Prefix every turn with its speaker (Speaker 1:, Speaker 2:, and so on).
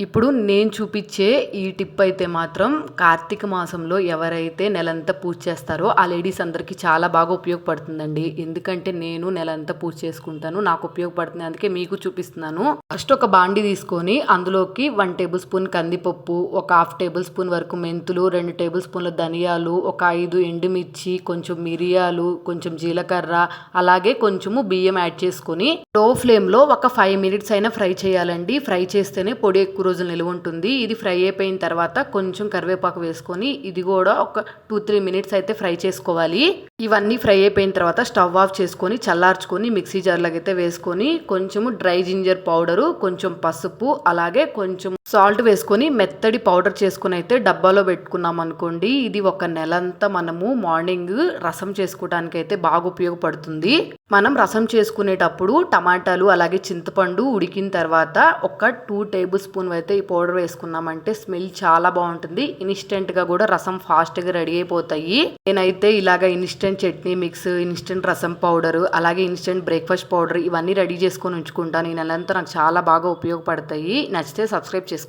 Speaker 1: ఇప్పుడు నేను చూపిచ్చే ఈ టిప్ అయితే మాత్రం కార్తీక మాసంలో ఎవరైతే నెలంతా పూజ చేస్తారో ఆ లేడీస్ అందరికీ చాలా బాగా ఉపయోగపడుతుందండి. ఎందుకంటే నేను నెలంతా పూజ చేసుకుంటాను. నాకు ఉపయోగపడుతుంది. అందుకే మీకు చూపిస్తున్నాను. ఫస్ట్ ఒక బాండీ తీసుకొని అందులోకి 1 టేబుల్ స్పూన్ కందిపప్పు, ఒక 1/2 టేబుల్ స్పూన్ వరకు మెంతులు, 2 టేబుల్ స్పూన్ల ధనియాలు, ఒక 5 ఎండుమిర్చి, కొంచెం మిరియాలు, కొంచెం జీలకర్ర, అలాగే కొంచెము బియ్యం యాడ్ చేసుకొని లో ఫ్లేమ్లో ఒక 5 మినిట్స్ అయినా ఫ్రై చేయాలండి. ఫ్రై చేస్తేనే పొడి ఎక్కువ రోజులు నిలువ ఉంటుంది. ఇది ఫ్రై అయిపోయిన తర్వాత కొంచెం కరివేపాకు వేసుకొని ఇది కూడా ఒక 2-3 మినిట్స్ అయితే ఫ్రై చేసుకోవాలి. ఇవన్నీ ఫ్రై అయిపోయిన తర్వాత స్టవ్ ఆఫ్ చేసుకొని చల్లార్చుకొని మిక్సీ జార్లోకి అయితే వేసుకొని కొంచెము డ్రై జింజర్ పౌడరు, కొంచెం పసుపు, అలాగే కొంచెం సాల్ట్ వేసుకొని మెత్తడి పౌడర్ చేసుకుని అయితే డబ్బాలో పెట్టుకున్నాం అనుకోండి. ఇది ఒక నెలంతా మనము మార్నింగ్ రసం చేసుకోవడానికి అయితే బాగా ఉపయోగపడుతుంది. మనం రసం చేసుకునేటప్పుడు టమాటాలు అలాగే చింతపండు ఉడికిన తర్వాత ఒక 2 టేబుల్ స్పూన్ అయితే ఈ పౌడర్ వేసుకున్నామంటే స్మెల్ చాలా బాగుంటుంది. ఇన్స్టెంట్గా కూడా రసం ఫాస్ట్గా రెడీ అయిపోతాయి. నేనైతే ఇలాగ ఇన్స్టెంట్ చట్నీ మిక్స్, ఇన్స్టెంట్ రసం పౌడర్, అలాగే ఇన్స్టెంట్ బ్రేక్ఫాస్ట్ పౌడర్ ఇవన్నీ రెడీ చేసుకొని ఉంచుకుంటాను. ఈ నెలంతా నాకు చాలా బాగా ఉపయోగపడతాయి. నచ్చితే సబ్స్క్రైబ్ చేసుకోండి.